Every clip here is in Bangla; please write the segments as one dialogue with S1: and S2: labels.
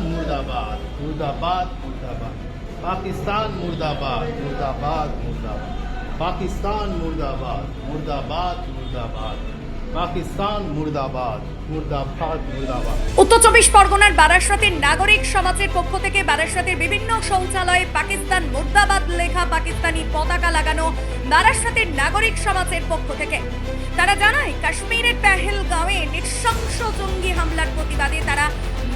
S1: मुर्दाबाद मुर्दाबाद मुर्दाबाद पाकिस्तान मुर्दाबाद मुर्दाबाद मुर्दाबाद पाकिस्तान मुर्दाबाद मुर्दाबाद मुर्दाबाद पाकिस्तान मुर्दाबाद मुर्दाबाद मुर्दाबाद।
S2: উত্তর চব্বিশ পরগনার বারাসতের নাগরিক সমাজের পক্ষ থেকে বারাসতের বিভিন্ন শৌচালয়ে পাকিস্তান মুর্দাবাদ লেখা পাকিস্তানি পতাকা লাগানো বারাসতের নাগরিক সমাজের পক্ষ থেকে। তারা জানায়, কাশ্মীরের পেহেলগাঁওয়ে নৃশংস জঙ্গি হামলার প্রতিবাদে তারা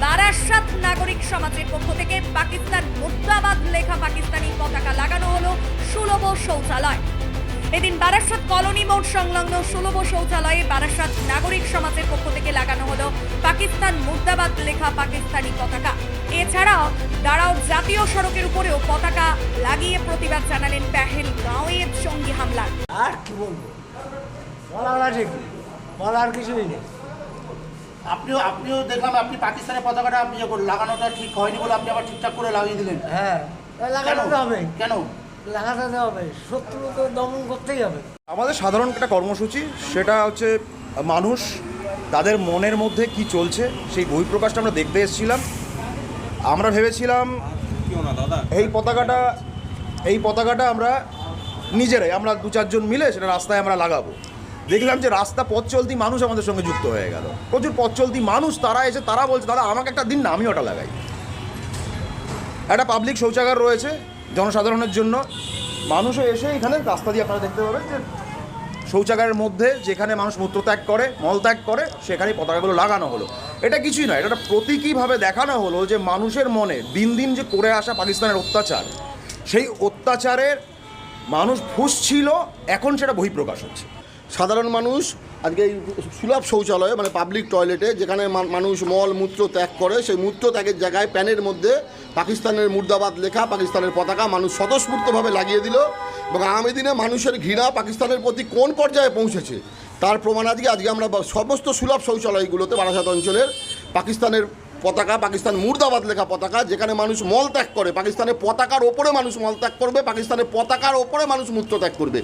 S2: বারাসত নাগরিক সমাজের পক্ষ থেকে পাকিস্তান মুর্দাবাদ লেখা পাকিস্তানি পতাকা লাগানো হলো সুলভ শৌচালয়। এদিন বারাসত কলোনি মোড় সংলগ্ন সুলভ শৌচালয়ে বারাসত নাগরিক সমাজের পক্ষ থেকে লাগানো হলো পাকিস্তান মুর্দাবাদ লেখা পাকিস্তানি পতাকা। এছাড়াও দাঁড়াও জাতীয় সড়কের উপরেও পতাকা লাগিয়ে প্রতিবাদ জানালেন পেহেলগাঁওয়ের জঙ্গি হামলার।
S3: আর কি বলবো, বলার কিছুই নেই।
S4: আপনিও দেখলাম আপনি পাকিস্তানের পতাকাটা আপনি যখন লাগানোটা ঠিক হয়নি বলে আপনি আবার ঠিকঠাক করে লাগিয়ে দিলেন।
S3: হ্যাঁ, লাগাতে হবে,
S4: কেন
S3: লাগাতে হবে, শত্রু তো দমন করতেই হবে।
S5: আমাদের সাধারণ একটা কর্মসূচি, সেটা হচ্ছে মানুষ তাদের মনের মধ্যে কি চলছে সেই বহিঃপ্রকাশটা আমরা দেখতে এসেছিলাম। আমরা ভেবেছিলাম এই পতাকাটা আমরা নিজেরাই আমরা 2-4 জন মিলে সেটা রাস্তায় আমরা লাগাবো। দেখলাম যে রাস্তা পথ চলতি মানুষ আমাদের সঙ্গে যুক্ত হয়ে গেল, প্রচুর পথ চলতি মানুষ, তারা বলছে দাদা আমাকে একটা দিন না, আমি ওটা লাগাই। একটা পাবলিক শৌচাগার রয়েছে জনসাধারণের জন্য, মানুষও এসে এখানে রাস্তা দিয়ে আপনারা দেখতে পাবেন যে শৌচাগারের মধ্যে যেখানে মানুষ মূত্রত্যাগ করে, মলত্যাগ করে, সেখানে পতাকাগুলো লাগানো হলো। এটা কিছুই নয়, এটা একটা প্রতীকীভাবে দেখানো হলো যে মানুষের মনে দিন দিন যে করে আসা পাকিস্তানের অত্যাচার, সেই অত্যাচারের মানুষ ফুঁসছিল, এখন সেটা বহিঃপ্রকাশ হচ্ছে।
S6: সাধারণ মানুষ আজকে এই সুলভ শৌচালয়ে মানে পাবলিক টয়লেটে যেখানে মানুষ মল মূত্র ত্যাগ করে, সেই মূত্র ত্যাগের জায়গায় প্যানের মধ্যে পাকিস্তানের মুর্দাবাদ লেখা পাকিস্তানের পতাকা মানুষ স্বতঃস্ফূর্তভাবে লাগিয়ে দিল। এবং আগামী দিনে মানুষের ঘৃণা পাকিস্তানের প্রতি কোন পর্যায়ে পৌঁছেছে তার প্রমাণ আজকে আমরা সমস্ত সুলভ শৌচালয়গুলোতে বারাসত অঞ্চলের পাকিস্তানের পতাকা, পাকিস্তান মুর্দাবাদ লেখা পতাকা, যেখানে মানুষ মল ত্যাগ করে, পাকিস্তানের পতাকার ওপরে মানুষ মল ত্যাগ করবে, পাকিস্তানের পতাকার ওপরে মানুষ মূত্র ত্যাগ করবে।